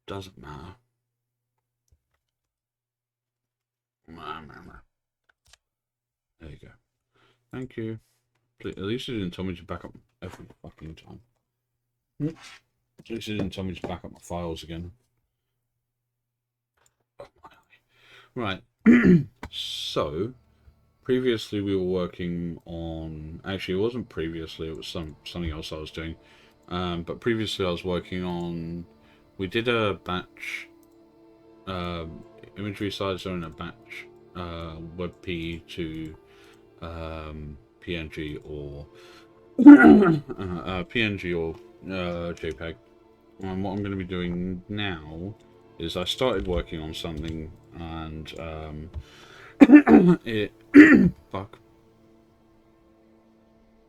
Doesn't matter. There you go. Thank you. At least you didn't tell me to back up every fucking time. At least you didn't tell me to back up my files again. Oh, right. So, previously we were working on... Actually, it wasn't previously. It was something else I was doing. But previously I was working on... We did a batch... imagery sizer and a batch WebP to PNG or PNG or JPEG. And what I'm going to be doing now is I started working on something and it fuck.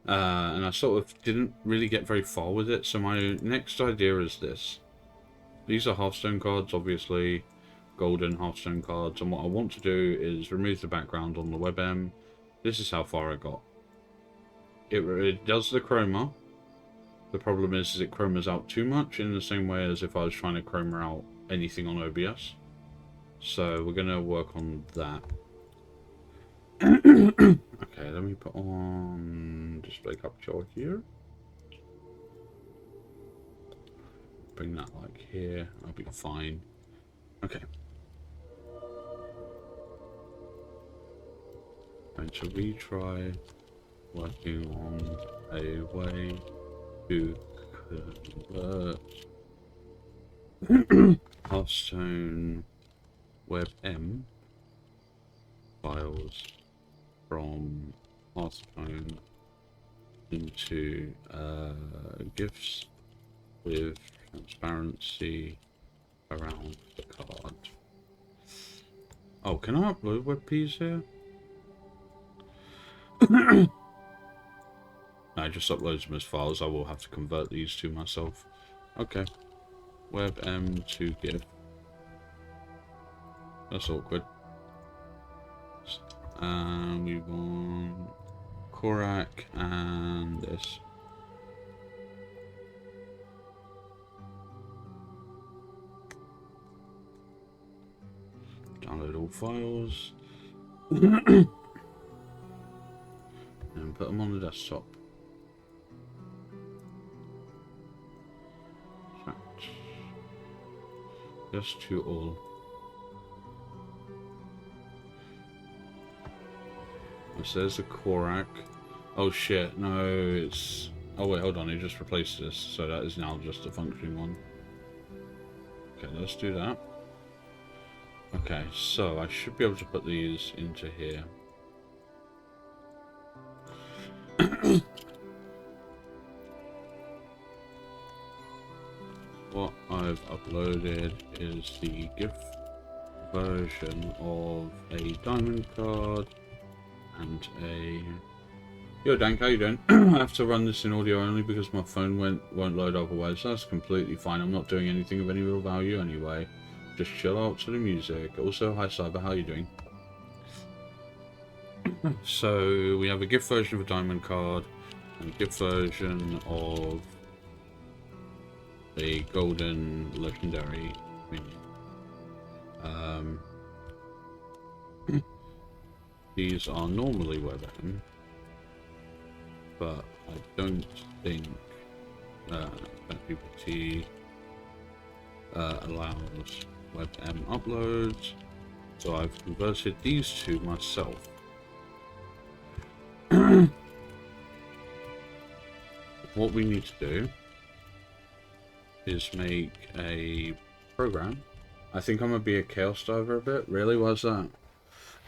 And I sort of didn't really get very far with it. So my next idea is this. These are Hearthstone cards, obviously. Golden Hearthstone cards. And what I want to do is remove the background on the WEBM. This is how far I got. It does the chroma. The problem is it chromas out too much in the same way as if I was trying to chroma out anything on OBS. So we're going to work on that. Okay, let me put on display capture here. Bring that like here. I'll be fine. Okay. Going to retry working on a way to convert Hearthstone WebM files from Hearthstone into GIFs with transparency around the card. Oh, can I upload WebPs here? I just upload them as files. I will have to convert these to myself. Okay. WebM to GIF. That's awkward. And we want Korak and this. Download all files. And put them on the desktop. Just to all. So there's a Korak. Oh shit, no, it's... Oh wait, hold on, it just replaced this, so that is now just a functioning one. Okay, let's do that. Okay, so I should be able to put these into here. What I've uploaded is the GIF version of a diamond card and a... Yo Dank, how you doing? I have to run this in audio only because my phone won't load otherwise. That's completely fine. I'm not doing anything of any real value anyway. Just chill out to the music. Also, hi Cyber, how you doing? So we have a GIF version of a diamond card and a GIF version of a golden legendary minion. These are normally WebM, but I don't think ChatGPT allows WebM uploads, so I've converted these to myself. What we need to do is make a program. I think I'm gonna be a chaos diver a bit. Really? Why's that?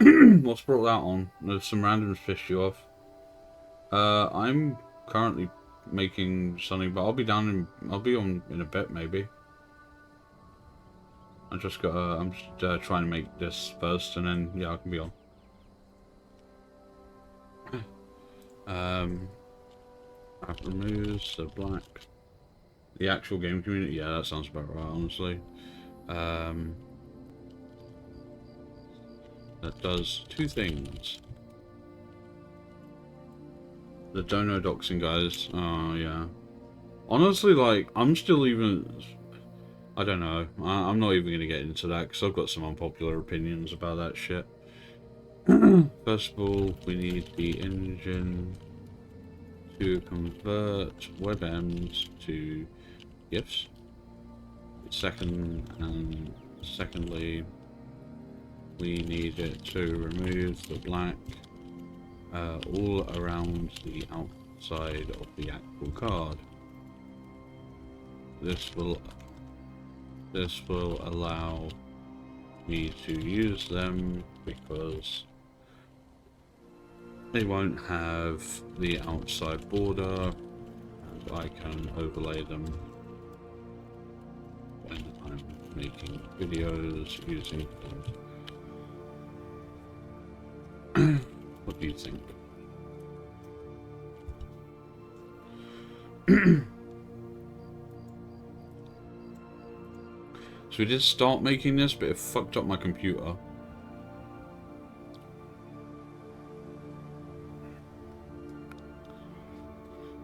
What's brought that on? There's some randoms pissed you off. I'm currently making something, but I'll be on in a bit maybe. I'm just trying to make this first, and then yeah, I can be on. That removes the black. The actual game community, yeah, that sounds about right, honestly. That does two things. The dono doxing guys, oh yeah. Honestly, like, I'm still even... I don't know. I'm not even going to get into that because I've got some unpopular opinions about that shit. First of all, we need the engine to convert WEBMs to GIFs. Secondly, we need it to remove the black all around the outside of the actual card. This will allow me to use them because they won't have the outside border, and I can overlay them when I'm making videos using them. What do you think? So we did start making this, but it fucked up my computer.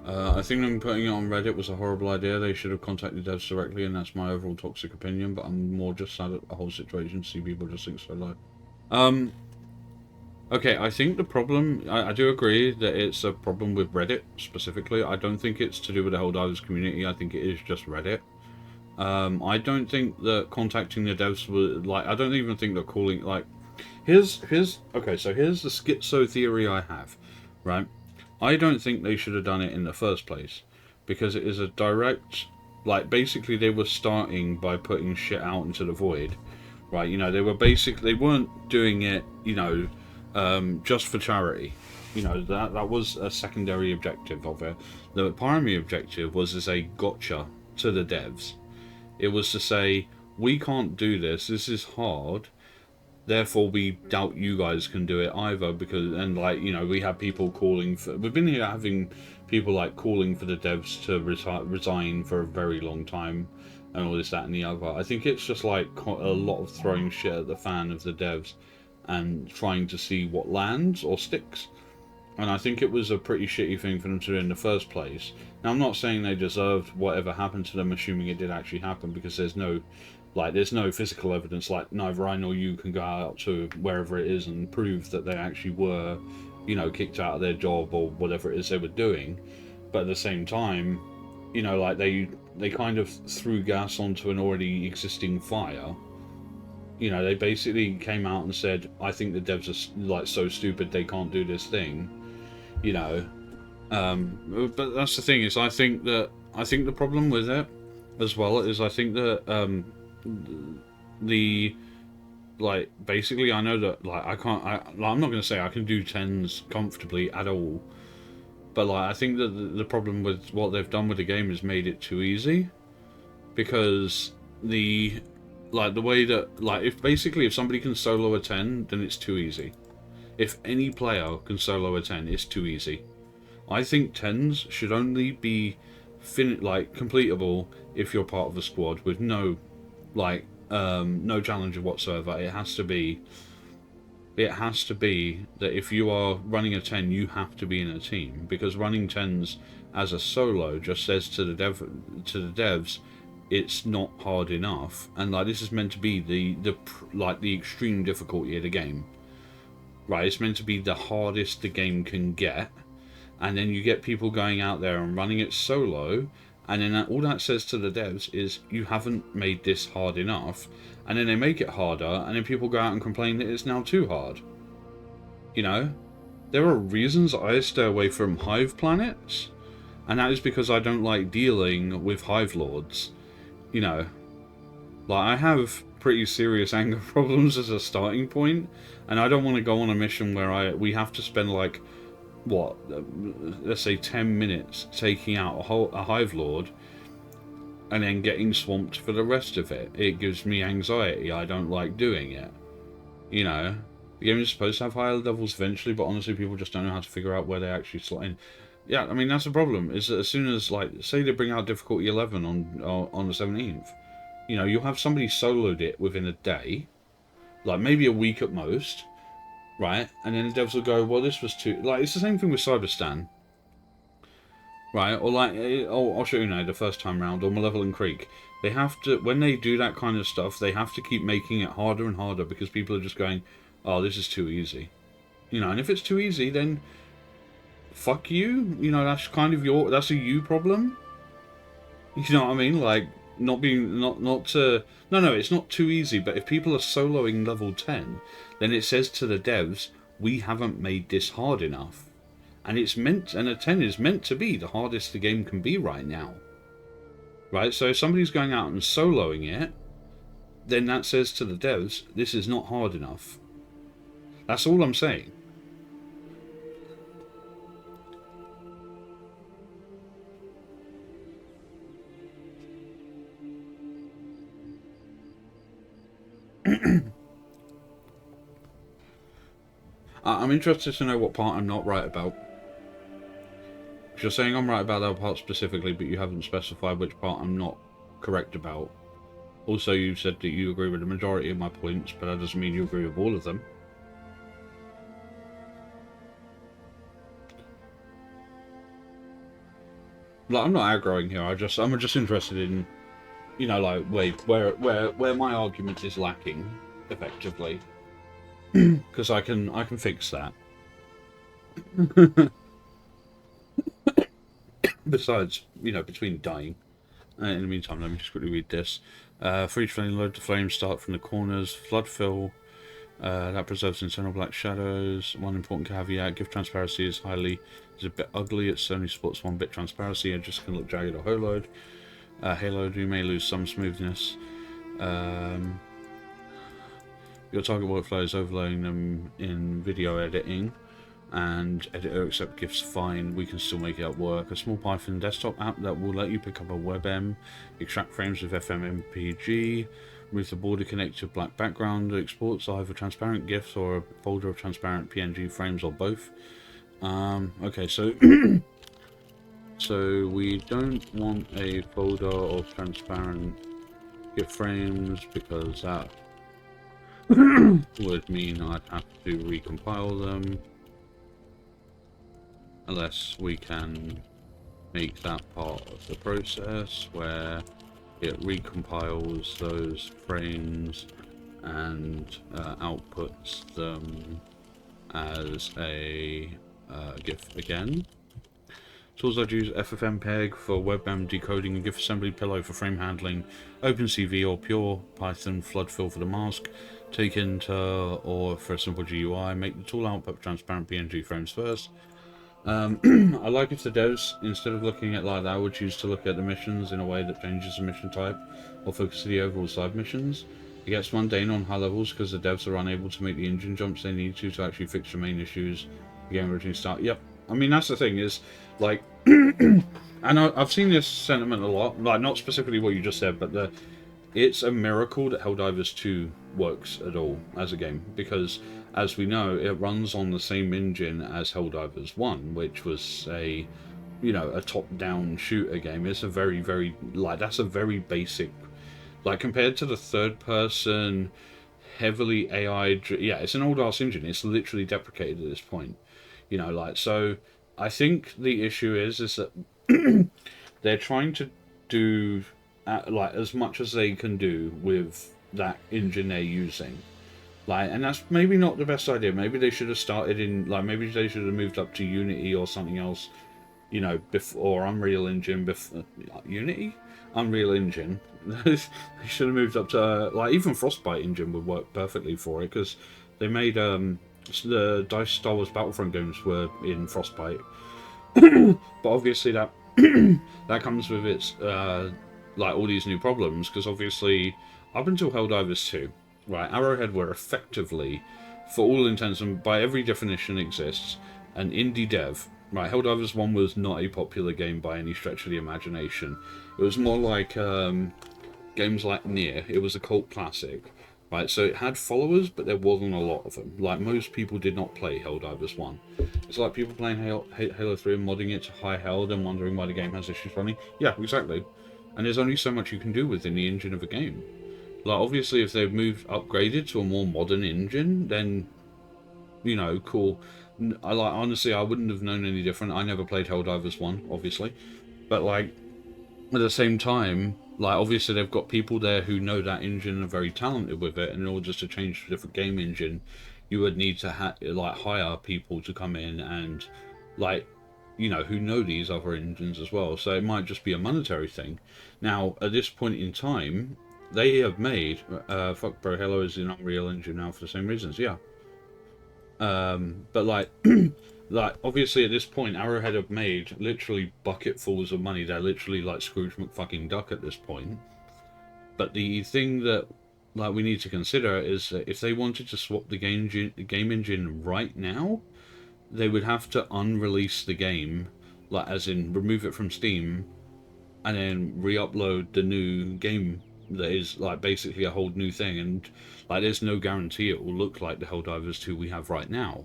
I think them putting it on Reddit was a horrible idea. They should have contacted devs directly, and that's my overall toxic opinion, but I'm more just sad at the whole situation to see people just think so low. Okay, I think the problem, I do agree that it's a problem with Reddit specifically. I don't think it's to do with the whole divers community. I think it is just Reddit. I don't think that contacting the devs was, like, I don't even think that calling, like, okay, so here's the schizo theory I have, right? I don't think they should have done it in the first place, because it is a direct, like, basically they were starting by putting shit out into the void, right? You know, they weren't doing it, you know, just for charity. You know, that was a secondary objective of it. The primary objective was as a gotcha to the devs. It was to say, we can't do this is hard, therefore we doubt you guys can do it either, because, and like, you know, we have people calling for, we've been here having people like calling for the devs to resign for a very long time, and all this, that and the other. I think it's just like a lot of throwing shit at the fan of the devs and trying to see what lands or sticks. And I think it was a pretty shitty thing for them to do in the first place. Now, I'm not saying they deserved whatever happened to them, assuming it did actually happen, because there's no physical evidence. Like, neither I nor you can go out to wherever it is and prove that they actually were, you know, kicked out of their job or whatever it is they were doing. But at the same time, you know, like, they kind of threw gas onto an already existing fire. You know, they basically came out and said, I think the devs are, like, so stupid they can't do this thing. You know, but that's the thing, is I think the problem with it as well is I think that like, basically, I know that, like, I'm not going to say I can do 10s comfortably at all, but like, I think that the problem with what they've done with the game is made it too easy, because the way that, like, if somebody can solo a 10, then it's too easy. If any player can solo a 10, it's too easy. I think 10s should only be completable if you're part of a squad with no challenger whatsoever. It has to be that if you are running a 10, you have to be in a team, because running 10s as a solo just says to the devs, it's not hard enough, and like, this is meant to be the extreme difficulty of the game. Right, it's meant to be the hardest the game can get, and then you get people going out there and running it solo, and then all that says to the devs is, you haven't made this hard enough, and then they make it harder, and then people go out and complain that it's now too hard. You know, there are reasons I stay away from hive planets, and that is because I don't like dealing with hive lords. You know, like, I have pretty serious anger problems as a starting point, and I don't want to go on a mission where we have to spend, like, what, let's say 10 minutes taking out a hive lord and then getting swamped for the rest of it. It gives me anxiety. I don't like doing it. You know, the game is supposed to have higher levels eventually, but honestly, people just don't know how to figure out where they actually slot in. Yeah, I mean, that's the problem, is that as soon as, like, say they bring out difficulty 11 on the 17th, you know, you'll have somebody soloed it within a day, like maybe a week at most, right? And then the devs will go, well, this was too... Like, it's the same thing with Cyberstan. right? Or like, I'll show you now, the first time round, or Malevolent Creek. They have to, when they do that kind of stuff, they have to keep making it harder and harder because people are just going, oh, this is too easy. You know, and if it's too easy, then fuck you. You know, that's kind of that's a you problem. You know what I mean? Like, not being, not to, no, it's not too easy, but if people are soloing level 10, then it says to the devs, we haven't made this hard enough. And it's meant, and a 10 is meant to be the hardest the game can be right now. Right? So if somebody's going out and soloing it, then that says to the devs, this is not hard enough. That's all I'm saying. I'm interested to know what part I'm not right about. You're saying I'm right about that part specifically, but you haven't specified which part I'm not correct about. Also, you said that you agree with the majority of my points, but that doesn't mean you agree with all of them. Like, I'm not aggroing here. I'm just interested in, you know, like where my argument is lacking, effectively, because I can fix that. Besides, you know, between dying. In the meantime, let me just quickly read this. For each flame, load the flames start from the corners. Flood fill. That preserves internal black shadows. One important caveat: GIF transparency is a bit ugly. It only supports 1 bit transparency. It just can look jagged or haloed. Haloed, you may lose some smoothness. Your target workflow is overlaying them in video editing, and editor accept GIFs fine. We can still make it work. A small Python desktop app that will let you pick up a WEBM, extract frames with FMMPG, move the border connect to black background, exports either transparent GIFs or a folder of transparent PNG frames or both. Okay, so so we don't want a folder of transparent GIF frames because that would mean I'd have to recompile them. Unless we can make that part of the process where it recompiles those frames and outputs them as a GIF again. Tools I'd use: FFmpeg for WEBM decoding, GIF assembly, Pillow for frame handling, OpenCV or pure Python, flood fill for the mask, take into or for a simple GUI. Make the tool output transparent PNG frames first. I like if the devs, instead of looking at like that, would choose to look at the missions in a way that changes the mission type or focus the overall side missions. It gets mundane on high levels because the devs are unable to make the engine jumps they need to actually fix the main issues. Game originally start. Yep. I mean, that's the thing is, like, and I've seen this sentiment a lot, like not specifically what you just said, but it's a miracle that Helldivers 2 works at all as a game, because as we know, it runs on the same engine as Helldivers 1, which was a, you know, a top-down shooter game. It's a very, very, like, that's a very basic, like, compared to the third-person, heavily AI, yeah, it's an old-ass engine. It's literally deprecated at this point, you know, like, so I think the issue is that they're trying to do, like, as much as they can do with that engine they're using. Like, and that's maybe not the best idea. Maybe they should have started in, like, maybe they should have moved up to Unity or something else, you know, or Unreal Engine, Unity? Unreal Engine. They should have moved up to, like, even Frostbite Engine would work perfectly for it, because they made, the DICE Star Wars Battlefront games were in Frostbite. But obviously that, that comes with its, like, all these new problems, because obviously, up until Helldivers 2, right, Arrowhead were effectively, for all intents and by every definition exists, an indie dev. Right, Helldivers 1 was not a popular game by any stretch of the imagination. It was more like games like Nier. It was a cult classic. Right, so it had followers, but there wasn't a lot of them. Like, most people did not play Helldivers 1. It's like people playing Halo 3 and modding it to high held and wondering why the game has issues running. Yeah, exactly. And there's only so much you can do within the engine of a game. Like, obviously, if they've upgraded to a more modern engine, then, you know, cool. honestly, I wouldn't have known any different. I never played Helldivers 1, obviously. But, like, at the same time, like, obviously they've got people there who know that engine and are very talented with it, and in order to change to a different game engine, you would need to like hire people to come in and, like, you know, who know these other engines as well. So it might just be a monetary thing. Now, at this point in time, they have made fuck bro, Halo is an Unreal Engine now for the same reasons, yeah. But like, like obviously at this point, Arrowhead have made literally bucketfuls of money. They're literally like Scrooge McFucking Duck at this point. But the thing that like we need to consider is that if they wanted to swap the game engine right now, they would have to unrelease the game, like as in remove it from Steam, and then re-upload the new game that is like basically a whole new thing. And like there's no guarantee it will look like the Helldivers 2 we have right now.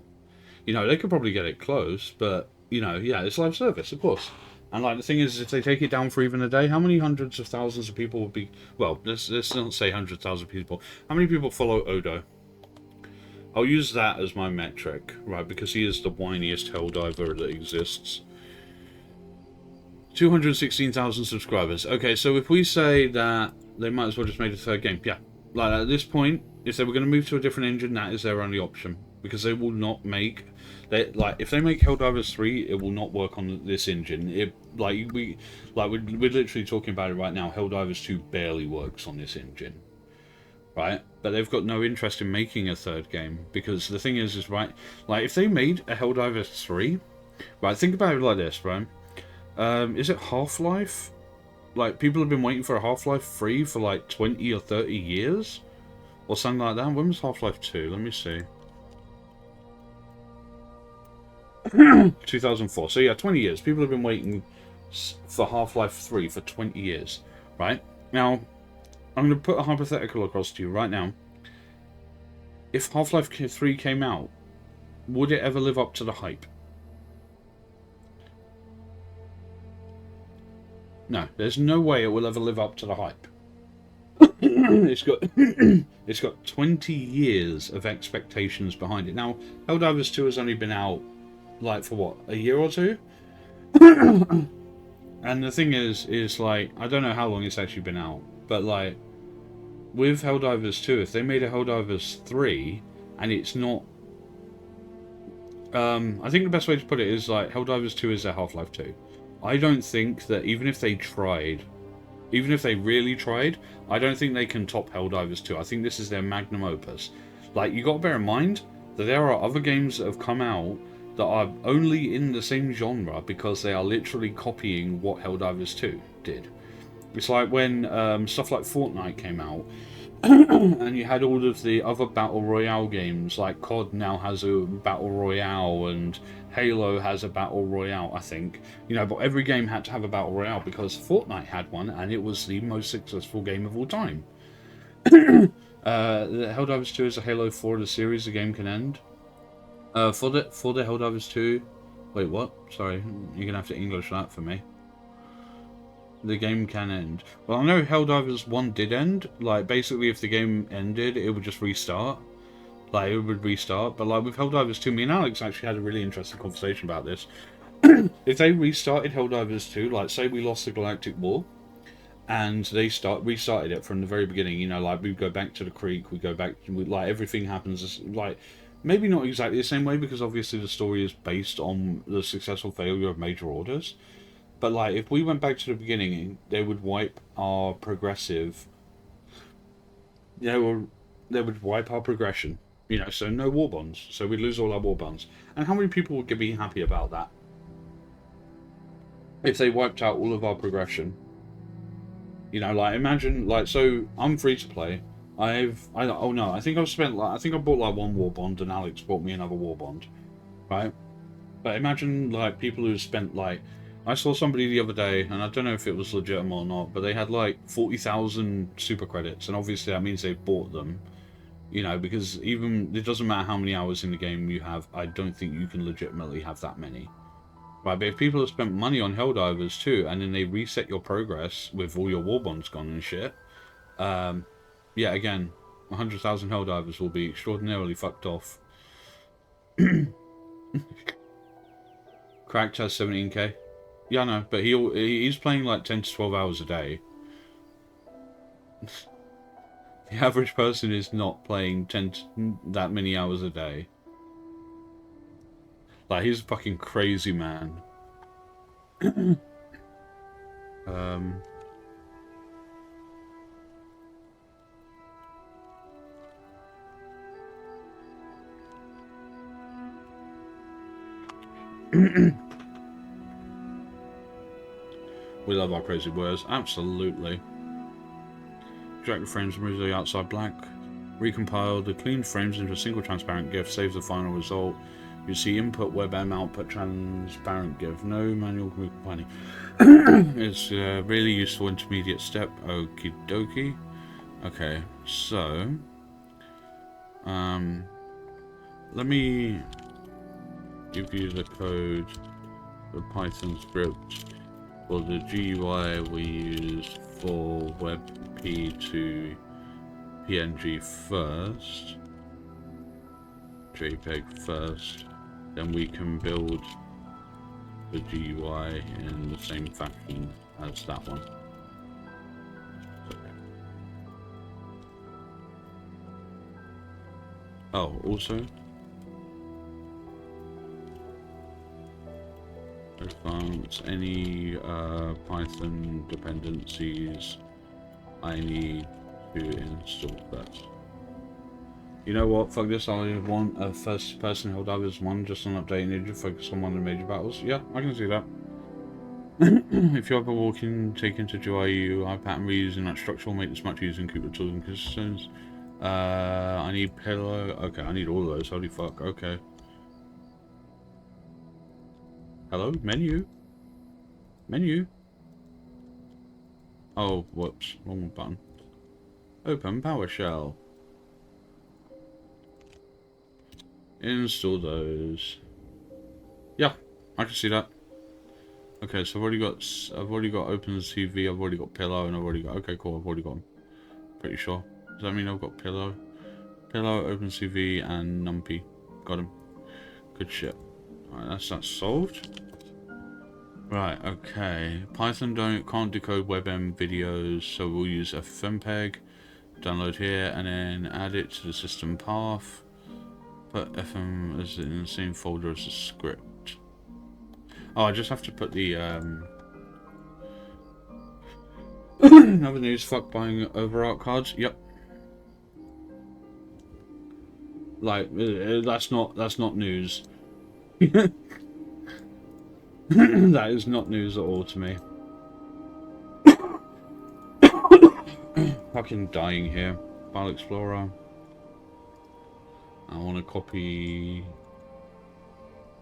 You know, they could probably get it close, but you know, yeah, it's live service, of course. And like the thing is, if they take it down for even a day, how many hundreds of thousands of people would be? Well, let's not say hundreds of thousands of people. How many people follow Odo? I'll use that as my metric, right? Because he is the whiniest helldiver that exists. 216,000 subscribers. Okay, so if we say that they might as well just make a third game, yeah. Like at this point, if they were going to move to a different engine, that is their only option, because they will not make. Like if they make Helldivers 3, it will not work on this engine. We're literally talking about it right now. Helldivers 2 barely works on this engine, right? But they've got no interest in making a third game, because the thing is right, like if they made a Helldivers 3, right? Think about it like this, right? Is it Half-Life? Like people have been waiting for a Half-Life 3 for like 20 or 30 years, or something like that. When was Half-Life 2? Let me see. 2004. So yeah, 20 years. People have been waiting for Half-Life 3 for 20 years, right? Now, I'm going to put a hypothetical across to you right now. If Half-Life 3 came out, would it ever live up to the hype? No, there's no way it will ever live up to the hype. It's got 20 years of expectations behind it. Now, Helldivers 2 has only been out like for what, a year or two? And the thing is like, I don't know how long it's actually been out, but like with Helldivers 2, if they made a Helldivers 3 and it's not I think the best way to put it is like Helldivers 2 is their Half-Life 2. I don't think that even if they tried, even if they really tried, I don't think they can top Helldivers 2. I think this is their magnum opus. Like, you got to bear in mind that there are other games that have come out that are only in the same genre because they are literally copying what Helldivers 2 did. It's like when stuff like Fortnite came out, and you had all of the other Battle Royale games, like COD now has a Battle Royale, and Halo has a Battle Royale, I think. You know, but every game had to have a Battle Royale because Fortnite had one, and it was the most successful game of all time. Helldivers 2 is a Halo 4 of the series, the game can end. For the Helldivers 2... Wait, what? Sorry, you're going to have to English that for me. The game can end. Well, I know Helldivers 1 did end. Like, basically, if the game ended, it would just restart. Like, it would restart. But, like, with Helldivers 2, me and Alex actually had a really interesting conversation about this. If they restarted Helldivers 2, like, say we lost the Galactic War, and they restarted it from the very beginning, you know, like, we go back to the creek, we go back, like, everything happens, like, maybe not exactly the same way, because obviously the story is based on the successful failure of Major Orders. But, like, if we went back to the beginning, they would wipe our progressive... They would wipe our progression. You know, so no war bonds. So we'd lose all our war bonds. And how many people would be happy about that? If they wiped out all of our progression. You know, like, imagine, like, so I'm free to play. I think I bought, like, one war bond, and Alex bought me another war bond. Right? But imagine, like, people who spent, like... I saw somebody the other day, and I don't know if it was legitimate or not, but they had like 40,000 super credits, and obviously that means they bought them, you know, because even, it doesn't matter how many hours in the game you have, I don't think you can legitimately have that many. Right, but if people have spent money on Helldivers too, and then they reset your progress with all your war bonds gone and shit, yeah, again, 100,000 Helldivers will be extraordinarily fucked off. Cracked has 17k. Yeah, I know, but he's playing like 10 to 12 hours a day. The average person is not playing that many hours a day. Like, he's a fucking crazy man. We love our crazy words, absolutely. Drag the frames, remove the outside black. Recompile the clean frames into a single transparent GIF, save the final result. You see input WebM, output transparent GIF. No manual recompiling. It's a really useful intermediate step. Okie dokie. Okay, so let me give you the code for Python script for the GUI we use for WebP to PNG first, JPEG first, then we can build the GUI in the same fashion as that one. Oh, also, advance any Python dependencies I need to install first. You know what? Fuck this. I want a first-person Helldivers 1 just on updating Ninja, focus on one of the major battles. Yeah, I can see that. If you're ever walking, take into GIU, pattern reusing that structure will make this much easier and keep the tools and consistency. I need pillow. Okay, I need all of those. Holy fuck. Okay. Hello? Menu? Menu? Oh, whoops. Wrong button. Open PowerShell. Install those. Yeah, I can see that. Okay, so I've already got OpenCV, I've already got Pillow, and I've already got. Okay, cool. I've already got them. Pretty sure. Does that mean I've got Pillow, OpenCV, and NumPy? Got them. Good shit. Alright, that's that solved. Right. Okay. Python can't decode WebM videos, so we'll use FFmpeg. Download here, and then add it to the system path. Put FM as in the same folder as the script. Oh, I just have to put the Another news, fuck buying overart cards. Yep. Like that's not news. That is not news at all to me. Fucking dying here. File Explorer. I want to copy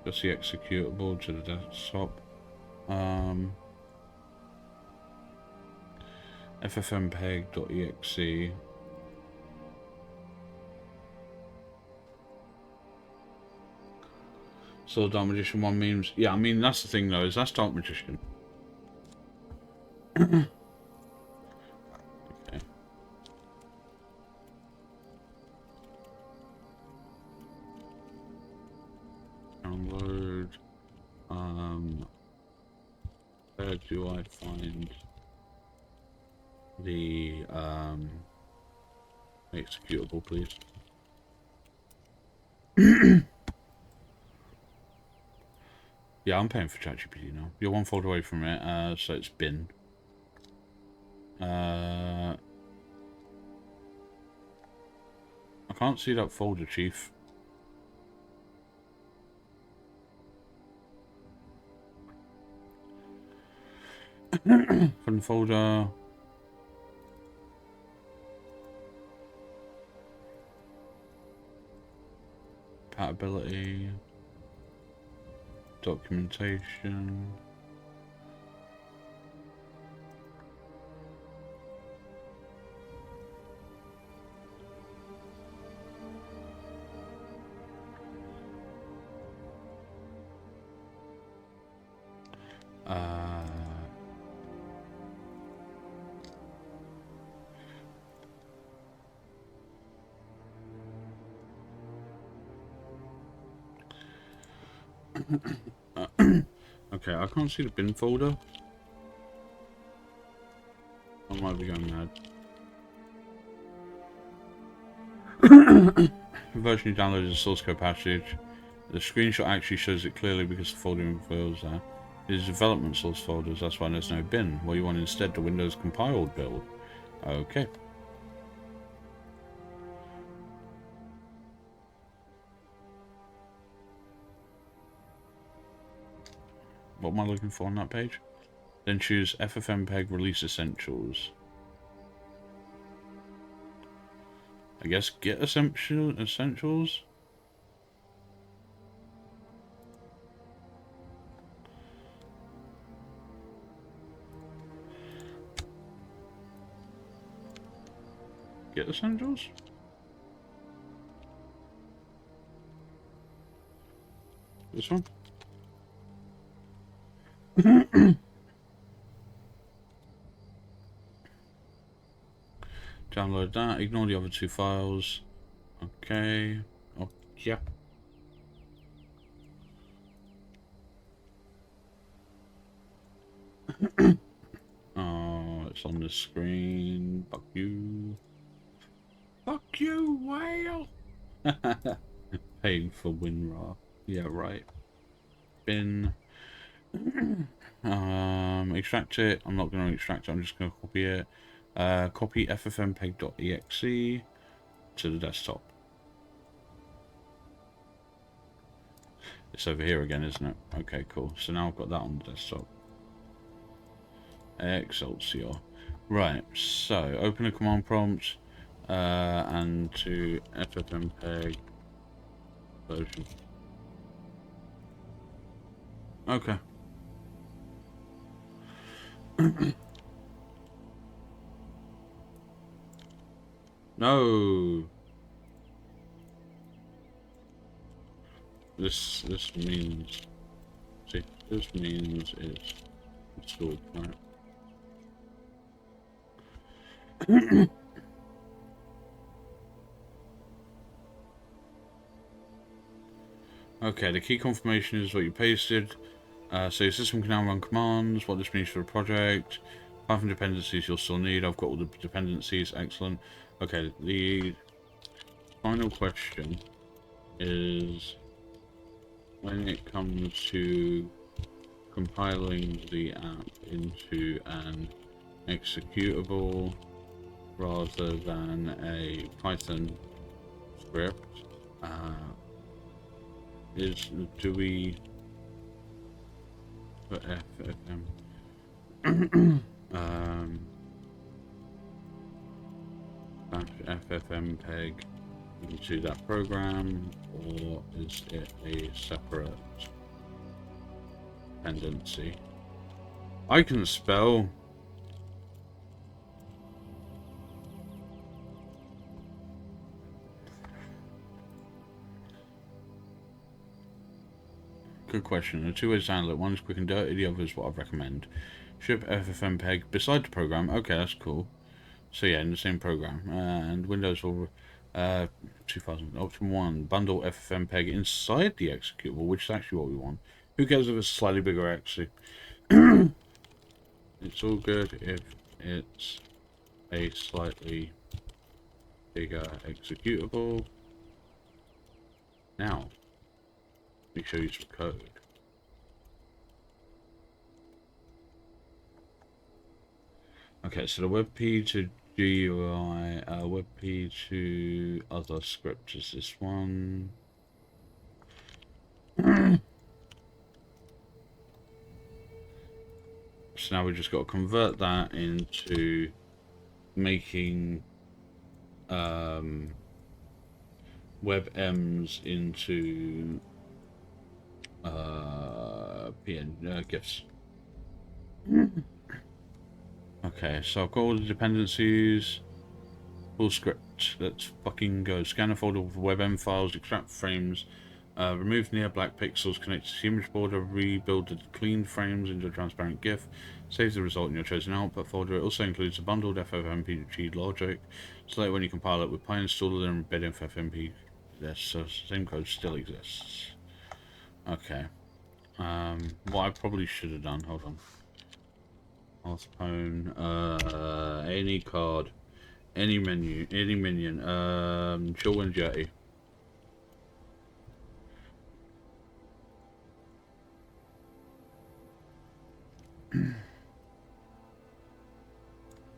just the executable to the desktop. ffmpeg.exe. So Dark Magician 1 memes. Yeah, I mean that's the thing though, is that's Dark Magician. Okay. Download. Where do I find the executable, please? Yeah, I'm paying for ChatGPT now. You're one fold away from it, so it's bin. I can't see that folder, Chief. From the folder. Compatibility. Documentation. Okay, I can't see the bin folder. I might be going mad. The version you downloaded is a source code passage. The screenshot actually shows it clearly because the folder reveals that it is development source folders, that's why there's no bin. What you want instead, the Windows compiled build. Okay. What am I looking for on that page? Then choose FFmpeg Release Essentials. I guess Git Essentials? Git Essentials? This one? Download that, ignore the other two files. Okay. Oh, yeah. Oh, it's on the screen. Fuck you. Fuck you, whale! Paying for WinRAR. Yeah, right. Bin. Extract it. I'm not going to extract it, I'm just going to copy it. Copy ffmpeg.exe to the desktop. It's over here again, isn't it? Okay, cool. So now I've got that on the desktop. Excelsior. Right, so open a command prompt and to ffmpeg version. Okay. No. This means, see, this means it's installed, right? Okay, the key confirmation is what you pasted. So your system can now run commands, what this means for the project, Python dependencies you'll still need. I've got all the dependencies, excellent. Okay, the final question is, when it comes to compiling the app into an executable rather than a Python script, do we put ffmpeg into that program, or is it a separate dependency? I can spell. Good question. There are two ways to handle it. One is quick and dirty, the other is what I'd recommend. Ship ffmpeg beside the program. Okay, that's cool. So yeah, in the same program. And Windows will 2000 option 1 bundle ffmpeg inside the executable, which is actually what we want. Who cares if it's slightly bigger actually? It's all good if it's a slightly bigger executable. Now, let me show you some code. Okay, so the WebP to GUI, WebP to other script is this one. So now we just got to convert that into making WEBMs into GIFs. Okay, so I've got all the dependencies. Full script. Let's fucking go. Scan a folder with WebM files, extract frames, remove near black pixels, connect to the image border, rebuild the cleaned frames into a transparent GIF, save the result in your chosen output folder. It also includes a bundled FFmpeg logic. Select when you compile it with PyInstaller and embed FFmpeg. Yes, so same code still exists. Okay. What I probably should have done, hold on. Hearthstone, any card, any menu, any minion, Chill and Jetty.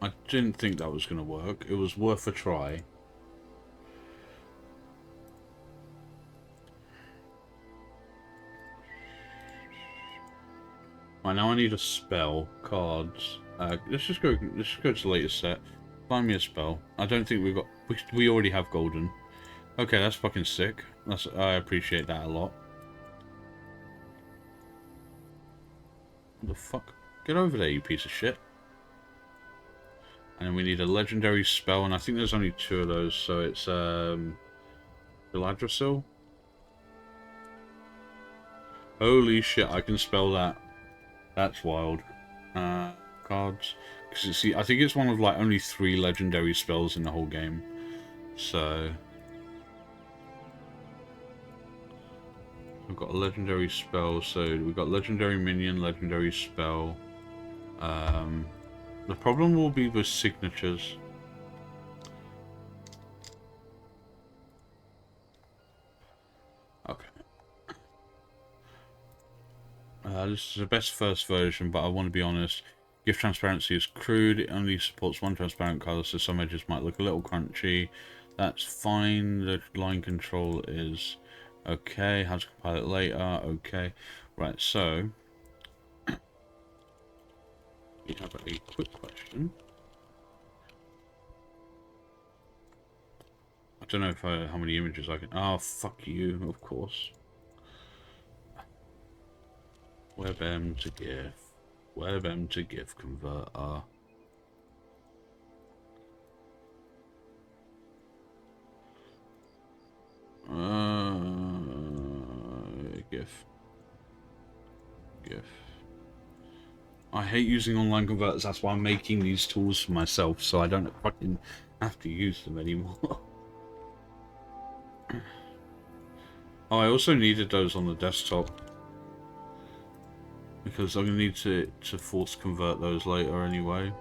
I didn't think that was going to work. It was worth a try. Right, now I need a spell. Cards. Let's just go to the latest set. Find me a spell. I don't think we've got... We already have golden. Okay, that's fucking sick. I appreciate that a lot. What the fuck? Get over there, you piece of shit. And then we need a legendary spell, and I think there's only 2 of those, so it's, Galadriel. Holy shit, I can spell that. That's wild. Cards. Because I think it's one of, like, only 3 legendary spells in the whole game. So... we've got a legendary spell, so we've got legendary minion, legendary spell. The problem will be with signatures. Okay. This is the best first version, but I want to be honest. GIF transparency is crude. It only supports 1 transparent color, so some edges might look a little crunchy. That's fine. The line control is okay. How to compile it later? Okay. Right, so... we have a quick question. I don't know if how many images I can... oh, fuck you, of course. WEBM to GIF. WEBM to GIF converter. GIF. GIF. I hate using online converters, that's why I'm making these tools for myself, so I don't fucking have to use them anymore. Oh, I also needed those on the desktop. Because I'm going to need to force convert those later anyway.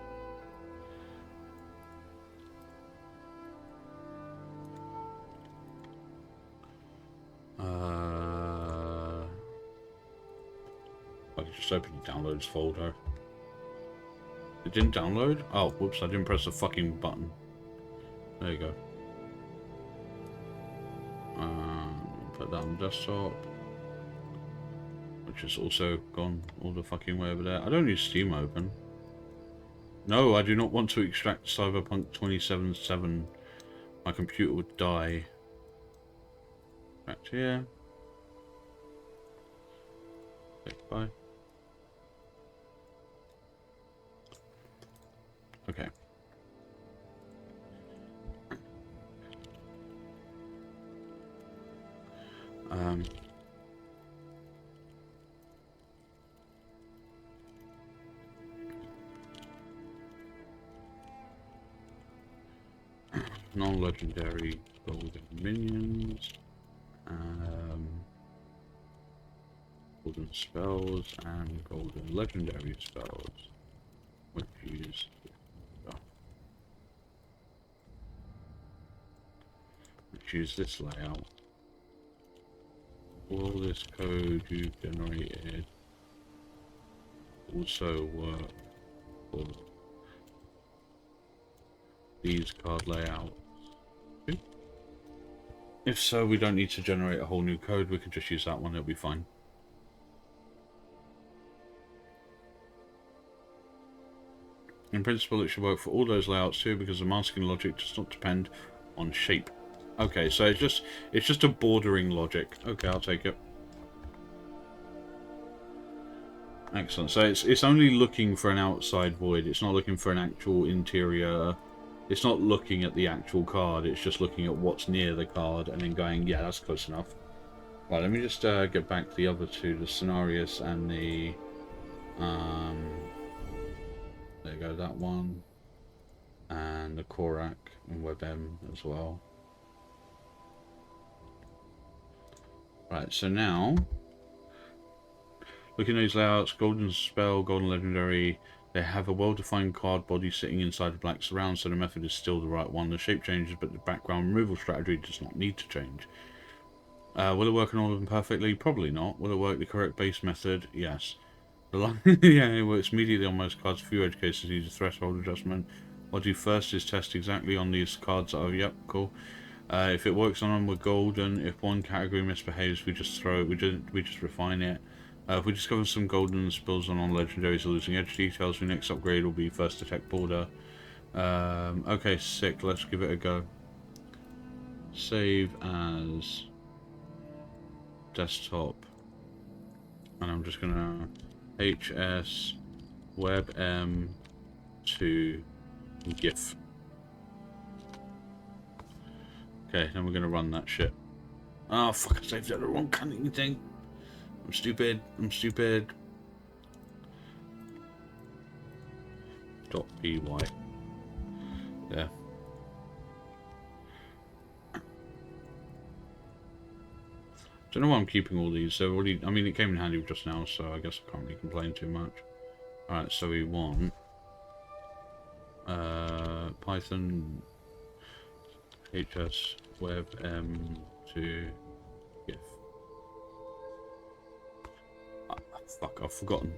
I can just open the downloads folder. It didn't download? Oh, whoops, I didn't press the fucking button. There you go. Put that on desktop. Which has also gone all the fucking way over there. I don't need Steam open. No, I do not want to extract Cyberpunk 2077. My computer would die. Back here. Okay, bye. Okay. Non-legendary golden minions, golden spells, and golden legendary spells. Which use this layout. Will this code you've generated also work for these card layouts? If so, we don't need to generate a whole new code, we can just use that one, it'll be fine. In principle, it should work for all those layouts too, because the masking logic does not depend on shape. Okay, so it's just a bordering logic. Okay, I'll take it. Excellent. So it's only looking for an outside void. It's not looking for an actual interior. It's not looking at the actual card. It's just looking at what's near the card and then going, yeah, that's close enough. Right, let me just get back to the other two, the Scenarius and the there you go, that one, and the Korak and WebM as well. Right, so now Looking at these layouts, Golden Spell, Golden Legendary, they have a well-defined card body sitting inside a black surround, so the method is still the right one. The shape changes, but the background removal strategy does not need to change. Will it work on all of them perfectly? Probably not. Will it work the correct base method? Yes. Yeah, it works immediately on most cards. A few edge cases use a threshold adjustment. What I'll do first is test exactly on these cards. Oh, yep, cool. If it works on them, we're golden. If one category misbehaves, we just throw it. We just refine it. If we discover some golden spills on legendaries or losing edge details, the next upgrade will be first detect border. Okay, sick. Let's give it a go. Save as desktop, and I'm just gonna HS WEBM to GIF. Okay, then we're gonna run that shit. Oh fuck! I saved it the wrong cunning thing. I'm stupid. I'm stupid. .py. Yeah. Don't know why I'm keeping all these. They're already. I mean, it came in handy just now, so I guess I can't really complain too much. All right, so we want Python HS WebM to GIF. Fuck! I've forgotten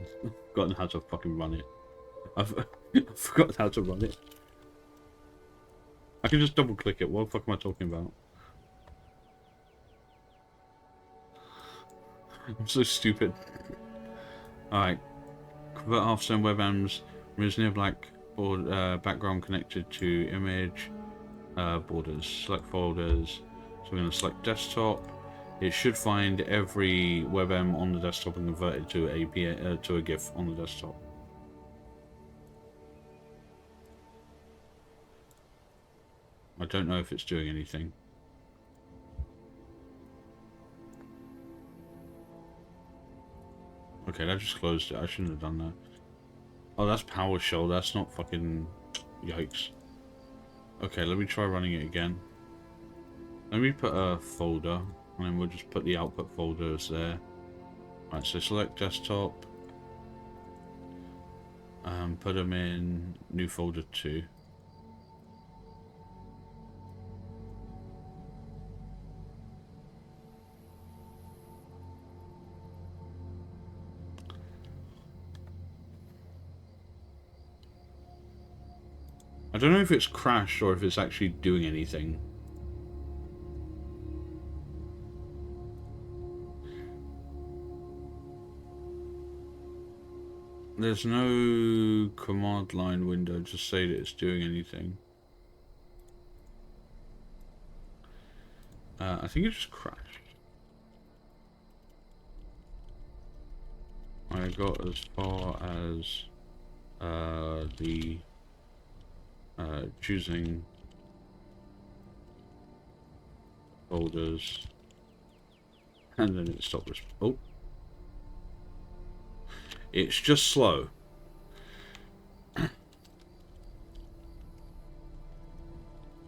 how to fucking run it. I've forgotten how to run it. I can just double click it. What the fuck am I talking about? I'm so stupid. Alright. Convert Hearthstone WebMs. Removes near black board, background connected to image borders. Select folders. So we're going to select desktop. It should find every WebM on the desktop and convert it to a GIF on the desktop. I don't know if it's doing anything. Okay, that just closed it. I shouldn't have done that. Oh, that's PowerShell. That's not fucking... Yikes. Okay, let me try running it again. Let me put a folder, and then we'll just put the output folders there. Right, so select desktop. Put them in new folder 2. I don't know if it's crashed or if it's actually doing anything. There's no command line window, just say that it's doing anything. I think it just crashed. I got as far as the choosing folders, and then it stopped. Oh, it's just slow.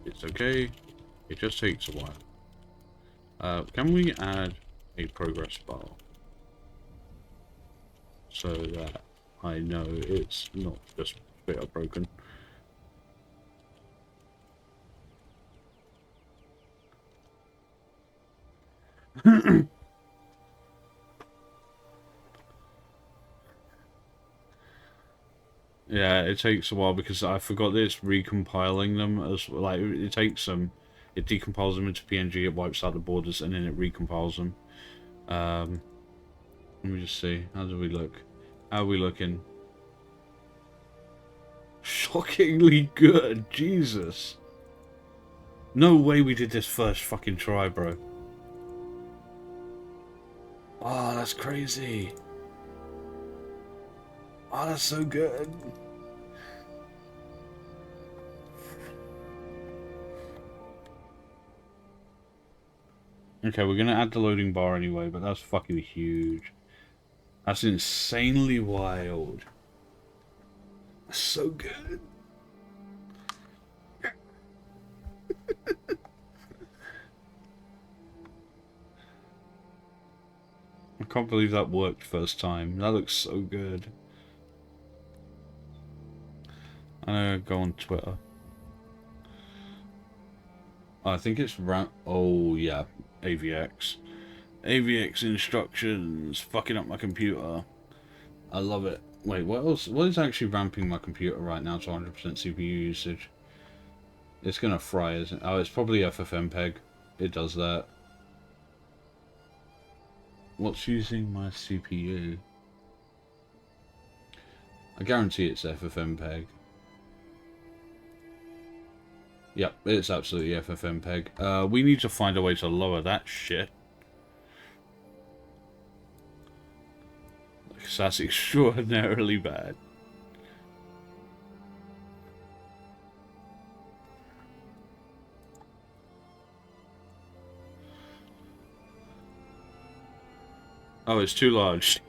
It's okay. It just takes a while. Can we add a progress bar so that I know it's not just straight up broken? Yeah, it takes a while because I forgot that it's recompiling them as like it takes them, it decompiles them into PNG, it wipes out the borders, and then it recompiles them. Let me just see. How do we look? How are we looking? Shockingly good. Jesus. No way we did this first fucking try, bro. Oh, that's crazy. Oh, that's so good. Okay, we're gonna add the loading bar anyway, but that's fucking huge. That's insanely wild. That's so good. I can't believe that worked first time. That looks so good. I'm gonna go on Twitter. I think it's oh yeah, AVX. AVX instructions fucking up my computer. I love it. Wait, what else? What is actually ramping my computer right now to 100% CPU usage? It's gonna fry, isn't it? Oh, it's probably FFmpeg. It does that. What's using my CPU? I guarantee it's FFmpeg. Yep, it's absolutely FFmpeg. We need to find a way to lower that shit. Because that's extraordinarily bad. Oh, it's too large.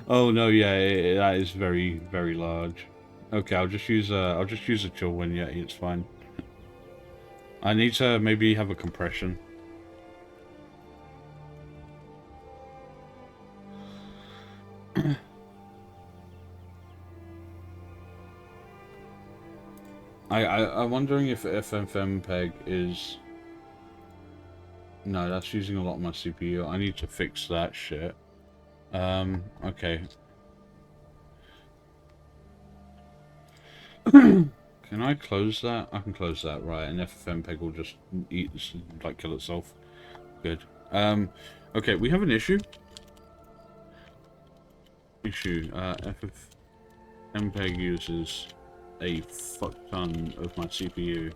Oh no, yeah, that is very, very large. Okay, I'll just use a chill one. Yeah, it's fine. I need to maybe have a compression. I'm wondering if FFmpeg is. No, that's using a lot of my CPU. I need to fix that shit. Okay. Can I close that? I can close that, right, and FFmpeg will just eat, like, kill itself. Good. Okay, we have an issue. FFmpeg uses a fuck ton of my CPU.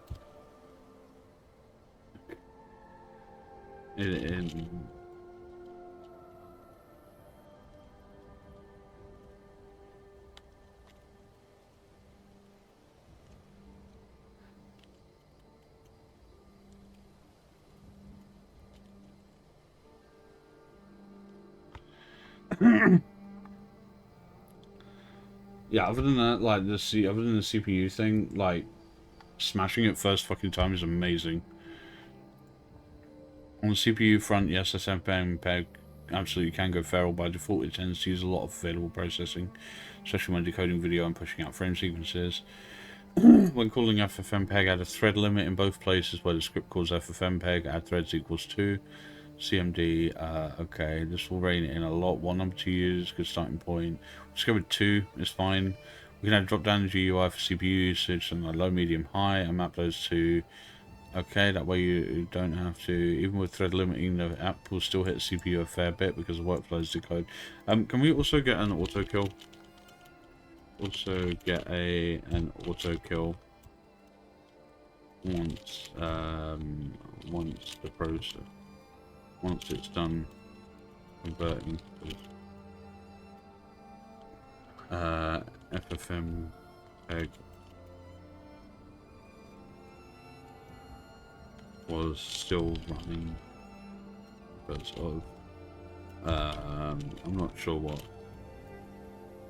Yeah, other than that, like other than the CPU thing, like smashing it first fucking time is amazing. On the CPU front, yes, FFmpeg absolutely can go feral. By default, it tends to use a lot of available processing, especially when decoding video and pushing out frame sequences. When calling FFmpeg, add a thread limit in both places where the script calls FFmpeg, add threads equals 2. CMD, okay, this will rein it in a lot. What number to use, good starting point. Let's go with 2, it's fine. We can add drop down the GUI for CPU usage and low, medium, high, and map those to. Okay, that way you don't have to, even with thread limiting, the app will still hit the CPU a fair bit because the workflow is decode. Can we also get an auto kill? Also get an auto kill once the process. Once it's done converting, FFmpeg was still running because of I'm not sure what,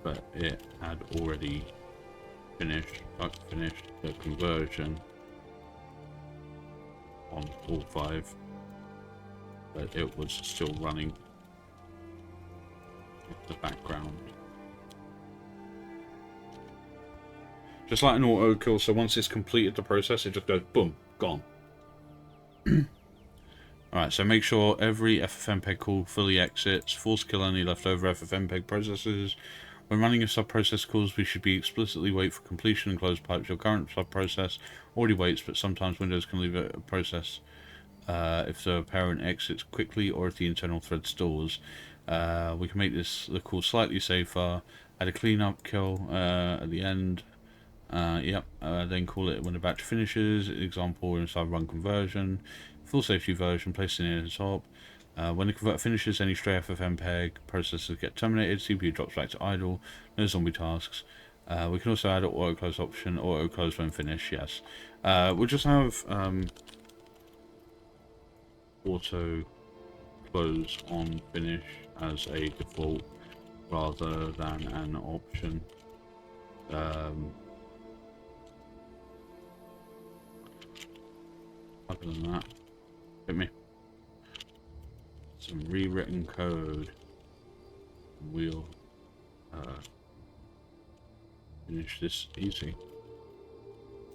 but it had already finished the conversion on all 5. But it was still running in the background. Just like an auto kill, so once it's completed the process, it just goes boom, gone. Alright, so make sure every FFmpeg call fully exits, force kill any leftover FFmpeg processes. When running a sub-process calls, we should be explicitly wait for completion and close pipes. Your current sub-process already waits, but sometimes Windows can leave a process if the parent exits quickly or if the internal thread stalls. We can make the call slightly safer, add a cleanup kill at the end. Then call it when the batch finishes. Example inside run conversion. Full safety version, place it in the top. When the convert finishes, any stray FFmpeg processes get terminated, CPU drops back to idle, no zombie tasks. We can also add an auto close option, auto close when finished, yes. We'll just have auto close on finish as a default rather than an option. Other than that, hit me. some rewritten code. We'll finish this easy.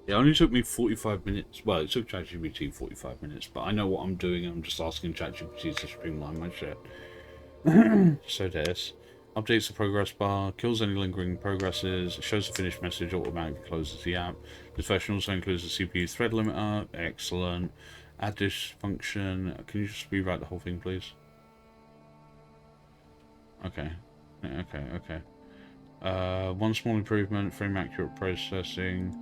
It only took me 45 minutes. Well, it took ChatGPT 45 minutes, but I know what I'm doing. I'm just asking ChatGPT to streamline my shit. So there's updates the progress bar, kills any lingering progresses, shows the finished message, automatically closes the app. This version also includes the CPU thread limiter. Excellent. Add this function. Can you just rewrite the whole thing, please? Okay. Okay. One small improvement, frame accurate processing.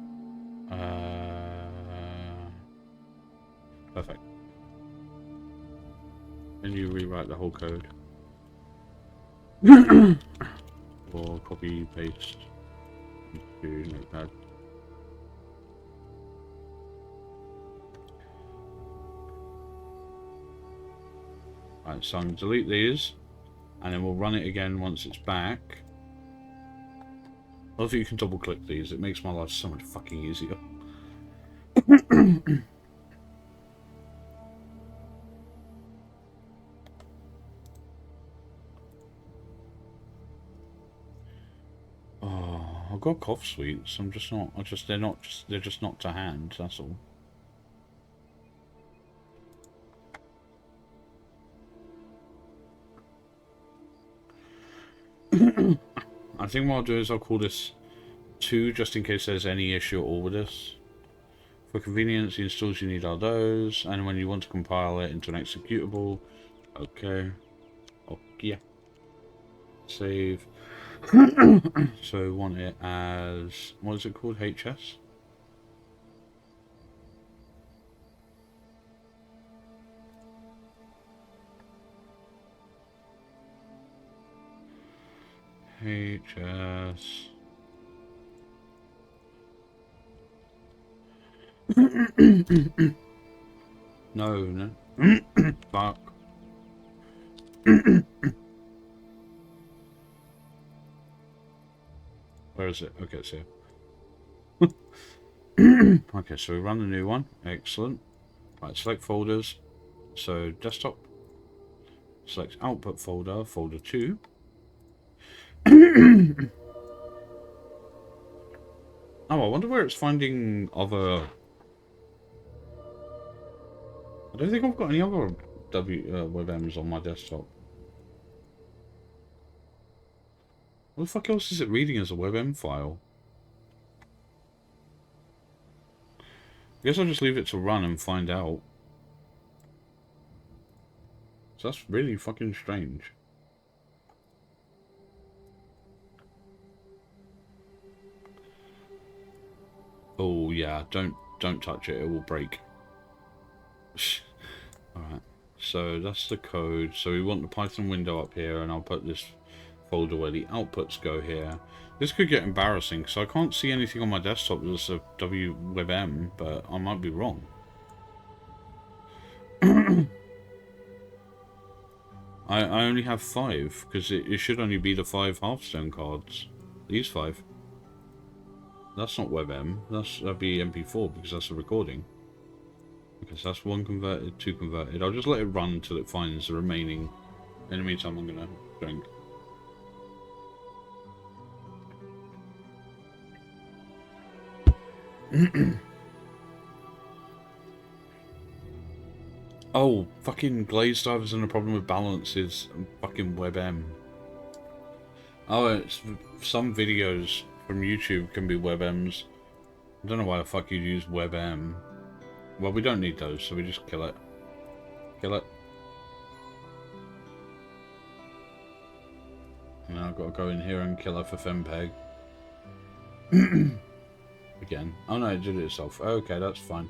Perfect. And you rewrite the whole code. Or copy, paste into Notepad. Right, so I'm going to delete these, and then we'll run it again once it's back. I love that you can double click these, it makes my life so much fucking easier. Oh, I've got cough sweets. I'm just not. They're just not to hand. That's all. I think what I'll do is I'll call this 2 just in case there's any issue at all with this. For convenience, the installs you need are those, and when you want to compile it into an executable, okay. Oh yeah. Save. So we want it as, what is it called? HS? HS. No. Fuck. Where is it? Okay, it's here. Okay, so we run the new one. Excellent. Right, select folders. So desktop. Select output folder, folder 2. Oh, I wonder where it's finding other... I don't think I've got any other WEBMs on my desktop. What the fuck else is it reading as a WebM file? I guess I'll just leave it to run and find out. So that's really fucking strange. Oh yeah, don't touch it, it will break. Alright, so that's the code. So we want the Python window up here, and I'll put this folder where the outputs go here. This could get embarrassing because I can't see anything on my desktop that's a WEBM, but I might be wrong. I only have 5 because it should only be the 5 Hearthstone cards. These 5. That's not WebM. That'd be MP4 because that's a recording. Okay, so that's 1 converted, 2 converted. I'll just let it run until it finds the remaining. In the meantime, I'm gonna drink. Oh, fucking Glaze Divers and the problem with balance is fucking WebM. Oh, it's some videos from YouTube can be WebMs. I don't know why the fuck you'd use WebM. Well, we don't need those, so we just kill it. Kill it. And now I've got to go in here and kill her for FemPeg. Again. Oh no, it did it itself. Okay, that's fine.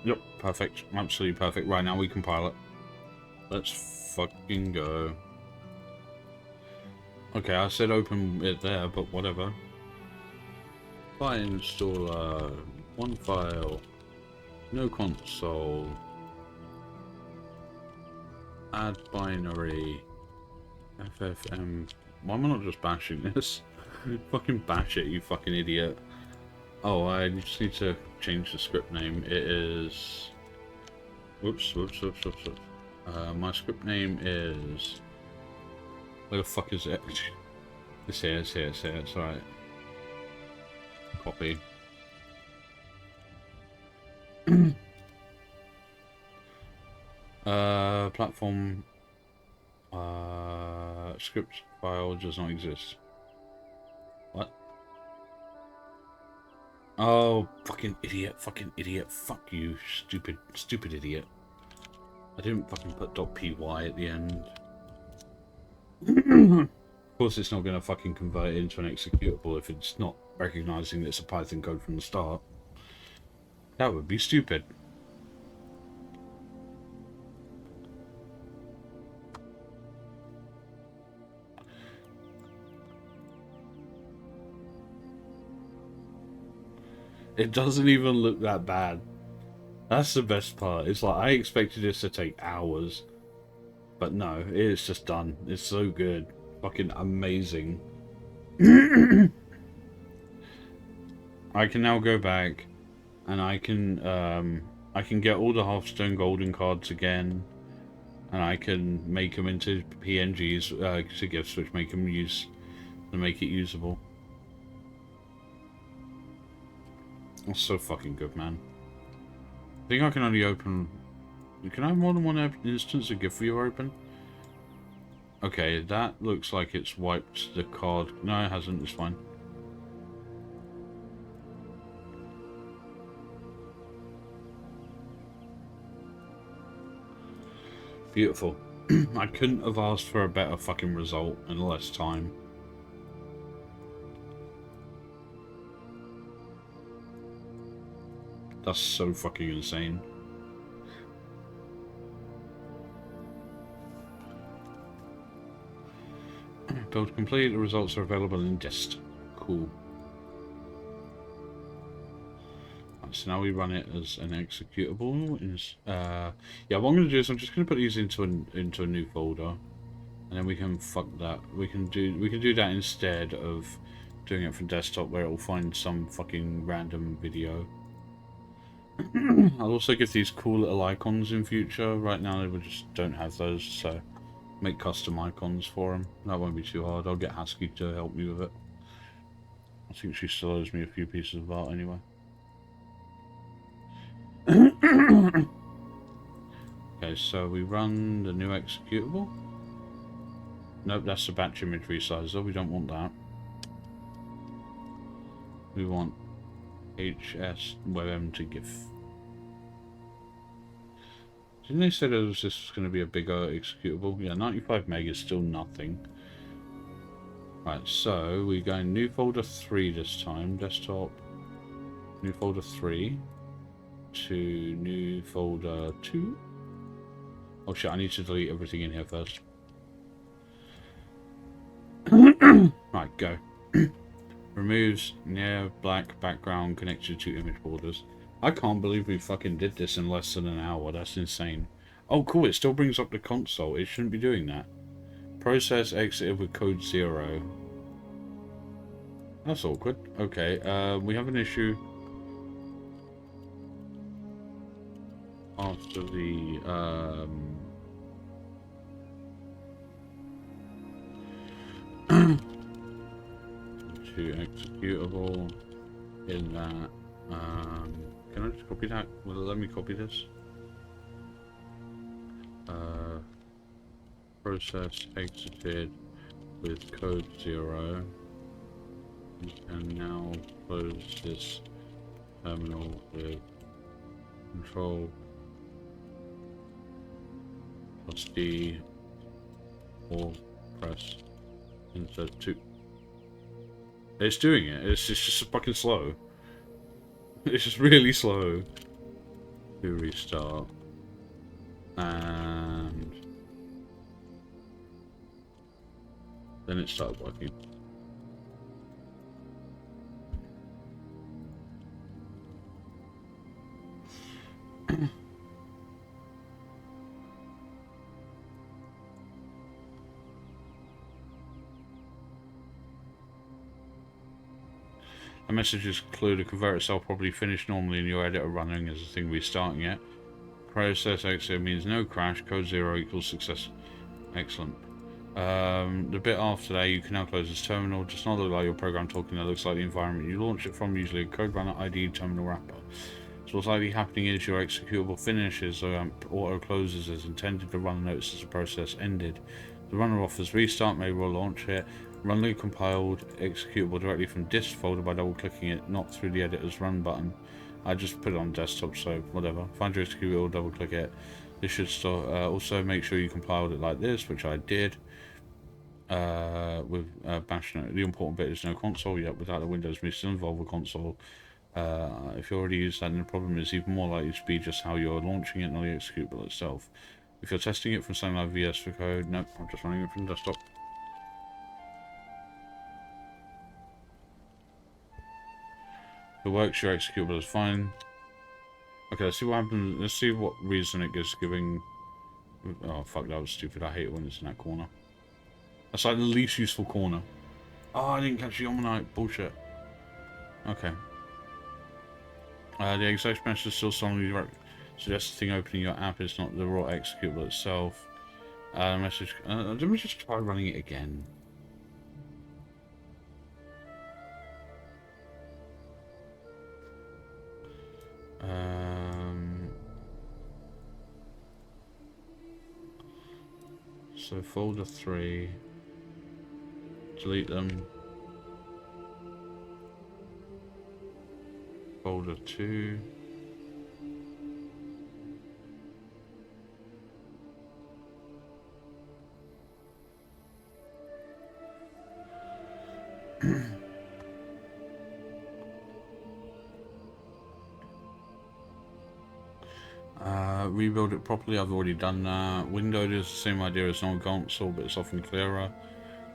Yep, perfect. Absolutely perfect. Right, now we compile it. Let's fucking go. Okay, I said open it there, but whatever. File installer, 1 file, no console, add binary, FFM. Why am I not just bashing this? Fucking bash it, you fucking idiot. Oh, I just need to change the script name. It is... Whoops. My script name is... Where the fuck is it? It's here. It's alright. Copy. Platform... script file does not exist. What? Oh, fucking idiot. Fuck you, stupid idiot. I didn't fucking put .py at the end. Of course it's not going to fucking convert it into an executable if it's not recognizing that it's a Python code from the start. That would be stupid. It doesn't even look that bad. That's the best part. It's like, I expected this to take hours. But no, it's just done. It's so good. Fucking amazing. I can now go back and I can get all the Hearthstone golden cards again. And I can make them into PNGs, to GIFs, which make them make it usable. That's so fucking good, man. I think I can only open... Can I have more than one instance of GIF viewer open? Okay, that looks like it's wiped the card. No, it hasn't. It's fine. Beautiful. I couldn't have asked for a better fucking result in less time. That's so fucking insane. Build complete. The results are available in dist. Cool. Right, so now we run it as an executable. Yeah, what I'm going to do is I'm just going to put these into a new folder, and then we can fuck that. We can do that instead of doing it from desktop, where it will find some fucking random video. I'll also give these cool little icons in future. Right now we just don't have those, so make custom icons for them. That won't be too hard. I'll get Husky to help me with it. I think she still owes me a few pieces of art anyway. Okay, so we run the new executable. Nope, that's the batch image resizer. We don't want that. We want HearthPWN to GIF. Didn't they say this was going to be a bigger executable? Yeah, 95 meg is still nothing. Right, so we're going new folder 3 this time. Desktop. New folder 3. To new folder 2. Oh shit, I need to delete everything in here first. Right, go. Removes near black background connected to image borders. I can't believe we fucking did this in less than an hour. That's insane. Oh, cool. It still brings up the console. It shouldn't be doing that. Process exited with code 0. That's awkward. Okay, we have an issue. After the, to executable in that, can I just copy that? Will it let me copy this? Process exited with code 0. We can now close this terminal with Control plus D or press enter 2. It's doing it. It's just fucking slow. It's just really slow. To restart. And then it started working. messages include a converter cell probably finished normally in your editor running as a thing restarting it. Process exit means no crash. Code 0 equals success. Excellent. The bit after that, you can now close this terminal. Does not look like your program talking. That looks like the environment you launch it from, usually a code runner ID terminal wrapper. So what's likely happening is your executable finishes auto closes as intended. The runner notices the process ended. The runner offers restart, maybe we'll launch it. Run the compiled executable directly from disk folder by double clicking it, not through the editor's run button. I just put it on desktop, so whatever. Find your executable, double click it. This should start. Also make sure you compiled it like this, which I did. With bash. The important bit is no console yet. Without the Windows, may still involve a console. If you already use that, then the problem is even more likely to be just how you're launching it, not the executable itself. If you're testing it from something like VS for code, nope, I'm just running it from desktop. If it works, your executable is fine. Okay, let's see what happens. Let's see what reason it gives giving. Oh fuck, that was stupid. I hate it when it's in that corner. That's like the least useful corner. Oh, I didn't catch the Omanite. Bullshit. Okay. The exact message still strongly suggests the thing opening your app is not the raw executable itself. Message. Let me just try running it again. So folder 3. Delete them. Folder 2. Rebuild it properly. I've already done that. Windowed is the same idea as normal console, but it's often clearer.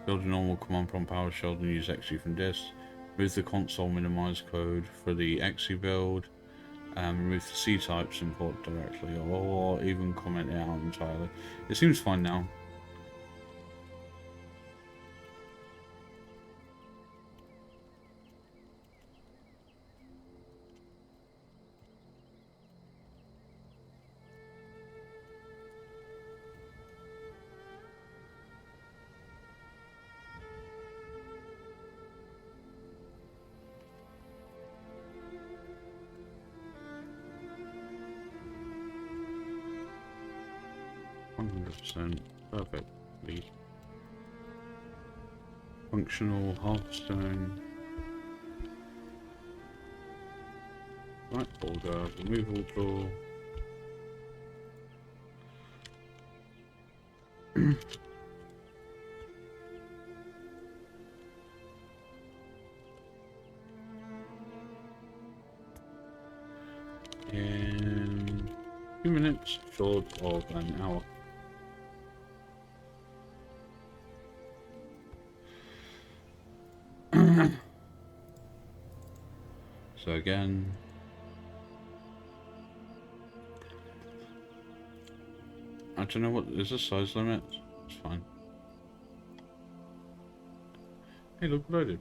Build a normal command prompt PowerShell and use exe from disk. Remove the console minimize code for the exe build. Remove the C types import directly, or even comment it out entirely. It seems fine now. Perfectly functional Hearthstone. Right folder, removal tool. In 2 minutes, short of an hour. So again, I don't know what is the size limit. It's fine. Hey, look what I did.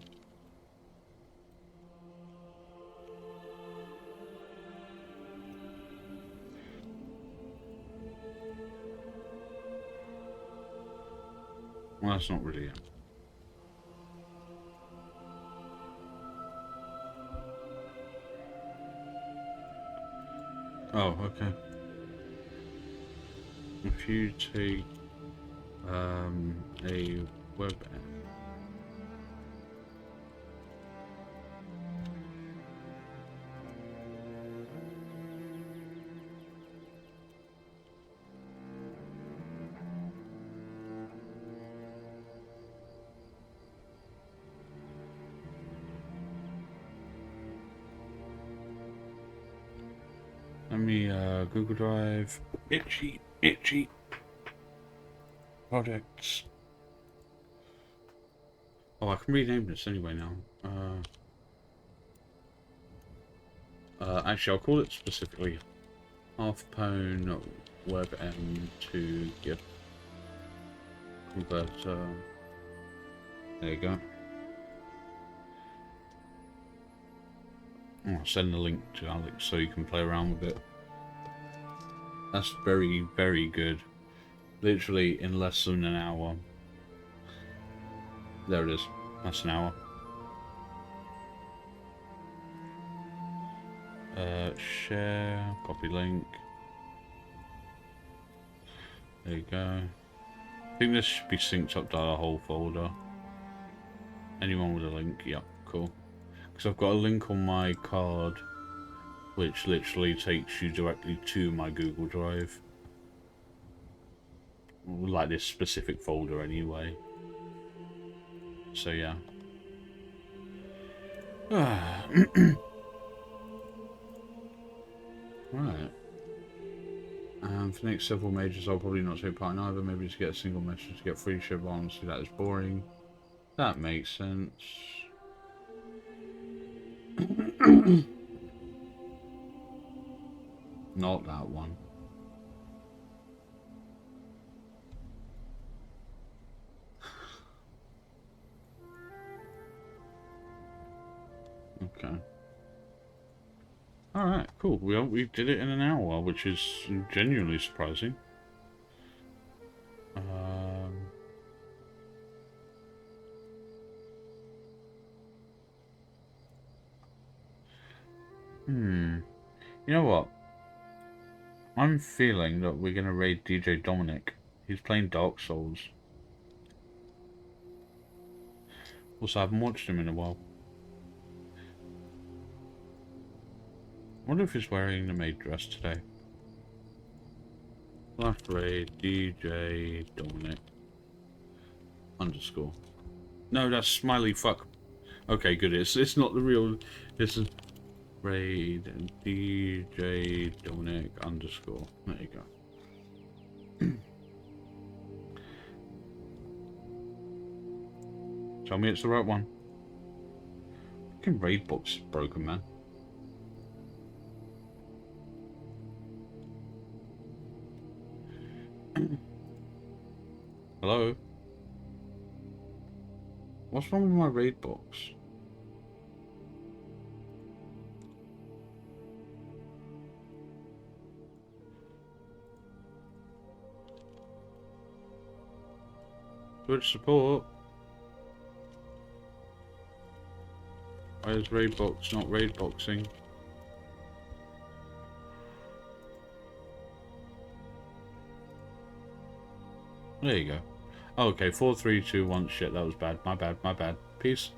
Well, that's not really it. Oh, okay. If you take a WEBM, let me Google Drive, itchy projects. Oh, I can rename this anyway now. Actually, I'll call it specifically HearthPWN WebM to GIF converter. There you go. I'll send the link to Alex so you can play around with it. That's very, very good. Literally in less than an hour. There it is. That's an hour. Share, copy link. There you go. I think this should be synced up to the whole folder. Anyone with a link? Yep, cool. Because I've got a link on my card which literally takes you directly to my Google Drive. Like this specific folder anyway. So yeah. Right. For the next several majors, I'll probably not take part in either. Maybe just get a single message to get free ship. Honestly, that is boring. That makes sense. Not that one. Okay. Alright, cool. We did it in an hour, which is genuinely surprising. You know what? I'm feeling that we're gonna raid DJ Dominic. He's playing Dark Souls. Also, I haven't watched him in a while. I wonder if he's wearing the maid dress today. Last raid DJ Dominic _ No, that's smiley fuck. Okay, good. It's not the real. This is raid DJ Dominic _ There you go. Tell me it's the right one. Fucking raid box is broken, man. Hello? What's wrong with my raid box? Switch support. Why is raid box not raid boxing? There you go. Oh, okay, 4, 3, 2, 1. Shit, that was bad. My bad, my bad. Peace.